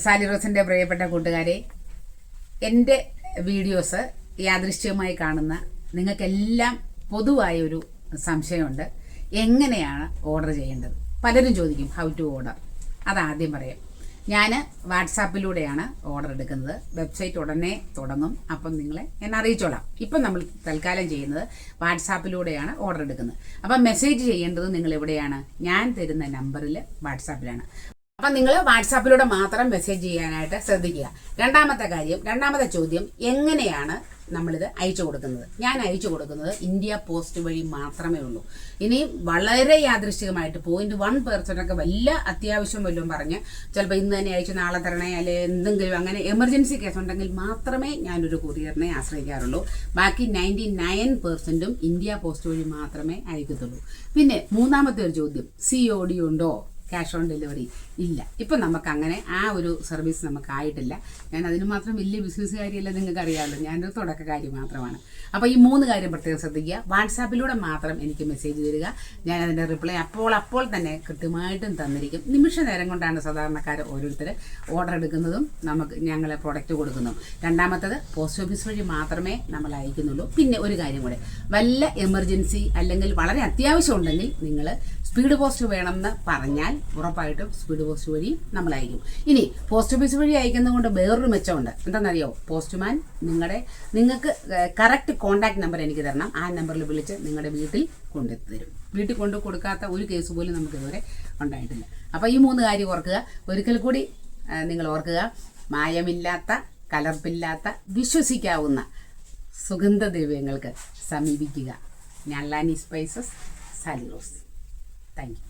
Sally റോസിൻ്റെ പ്രിയപ്പെട്ട കൂട്ടുകാരെ, എൻ്റെ വീഡിയോസ് യാദൃശ്ചികമായി കാണുന്ന നിങ്ങൾക്കെല്ലാം പൊതുവായൊരു സംശയമുണ്ട്. എങ്ങനെയാണ് ഓർഡർ ചെയ്യേണ്ടത്? പലരും ചോദിക്കും ഹൗ ടു ഓർഡർ. അതാദ്യം പറയാം. ഞാൻ വാട്സാപ്പിലൂടെയാണ് ഓർഡർ എടുക്കുന്നത്. വെബ്സൈറ്റ് ഉടനെ തുടങ്ങും, അപ്പം നിങ്ങളെ ഞാൻ അറിയിച്ചോളാം. ഇപ്പം നമ്മൾ തൽക്കാലം ചെയ്യുന്നത് വാട്സാപ്പിലൂടെയാണ് ഓർഡർ എടുക്കുന്നത്. അപ്പം മെസ്സേജ് ചെയ്യേണ്ടത് നിങ്ങൾ എവിടെയാണ്? ഞാൻ തരുന്ന നമ്പറിൽ വാട്സാപ്പിലാണ്. അപ്പം നിങ്ങൾ വാട്സാപ്പിലൂടെ മാത്രം മെസ്സേജ് ചെയ്യാനായിട്ട് ശ്രദ്ധിക്കുക. രണ്ടാമത്തെ ചോദ്യം, എങ്ങനെയാണ് നമ്മളിത് അയച്ചു കൊടുക്കുന്നത്? ഞാൻ അയച്ചു കൊടുക്കുന്നത് ഇന്ത്യ പോസ്റ്റ് വഴി മാത്രമേ ഉള്ളൂ. ഇനി വളരെ യാദൃശ്ചികമായിട്ട് 0.1% വല്ല അത്യാവശ്യം വല്ലതും പറഞ്ഞ് ചിലപ്പോൾ ഇന്ന് തന്നെ അയച്ചു നാളെ തരണേ, അല്ലെങ്കിൽ എന്തെങ്കിലും അങ്ങനെ എമർജൻസി കേസ് ഉണ്ടെങ്കിൽ മാത്രമേ ഞാനൊരു കൊറിയറിനെ ആശ്രയിക്കാറുള്ളൂ. ബാക്കി 99% ഇന്ത്യ പോസ്റ്റ് വഴി മാത്രമേ അയക്കത്തുള്ളൂ. പിന്നെ മൂന്നാമത്തെ ഒരു ചോദ്യം, COD ഉണ്ടോ? ക്യാഷ് ഓൺ ഡെലിവറി ഇല്ല. ഇപ്പം നമുക്ക് അങ്ങനെ ആ ഒരു സർവീസ് നമുക്കായിട്ടില്ല. ഞാൻ അതിന് മാത്രം വലിയ ബിസിനസ്സുകാരിയല്ല, നിങ്ങൾക്ക് അറിയാമല്ലോ. ഞാനൊരു തുടക്കക്കാരി മാത്രമാണ്. അപ്പോൾ ഈ 3 കാര്യം പ്രത്യേകം ശ്രദ്ധിക്കുക. വാട്സാപ്പിലൂടെ മാത്രം എനിക്ക് മെസ്സേജ് തരിക. ഞാൻ അതിൻ്റെ റിപ്ലൈ അപ്പോൾ തന്നെ കൃത്യമായിട്ടും തന്നിരിക്കും. നിമിഷ നേരം കൊണ്ടാണ് സാധാരണക്കാർ ഓരോരുത്തർ ഓർഡർ എടുക്കുന്നതും ഞങ്ങൾ പ്രൊഡക്റ്റ് കൊടുക്കുന്നതും. രണ്ടാമത്തത്, പോസ്റ്റ് ഓഫീസ് വഴി മാത്രമേ നമ്മൾ അയക്കുന്നുള്ളൂ. പിന്നെ ഒരു കാര്യം കൂടെ, വല്ല എമർജൻസി അല്ലെങ്കിൽ വളരെ അത്യാവശ്യം ഉണ്ടെങ്കിൽ നിങ്ങൾ സ്പീഡ് പോസ്റ്റ് വേണമെന്ന് പറഞ്ഞാൽ ഉറപ്പായിട്ടും സ്പീഡ് പോസ്റ്റ് വഴി നമ്മൾ അയക്കും. ഇനി പോസ്റ്റ് ഓഫീസ് വഴി അയക്കുന്നത് കൊണ്ട് വേറൊരു മെച്ചമുണ്ട്. എന്താണെന്നറിയോ? പോസ്റ്റ്മാൻ നിങ്ങൾക്ക് കറക്റ്റ് കോൺടാക്ട് നമ്പർ എനിക്ക് തരണം. ആ നമ്പറിൽ വിളിച്ച് നിങ്ങളുടെ വീട്ടിൽ കൊണ്ടെത്തി തരും. വീട്ടിൽ കൊണ്ട് കൊടുക്കാത്ത ഒരു കേസ് പോലും നമുക്ക് ഇതുവരെ ഉണ്ടായിട്ടില്ല. അപ്പോൾ ഈ 3 കാര്യം ഓർക്കുക. ഒരിക്കൽ കൂടി നിങ്ങൾ ഓർക്കുക, മായമില്ലാത്ത, കലർപ്പില്ലാത്ത, വിശ്വസിക്കാവുന്ന സുഗന്ധദ്രവ്യങ്ങൾക്ക് സമീപിക്കുക. Njallani spices, Sali Rose. Thank you.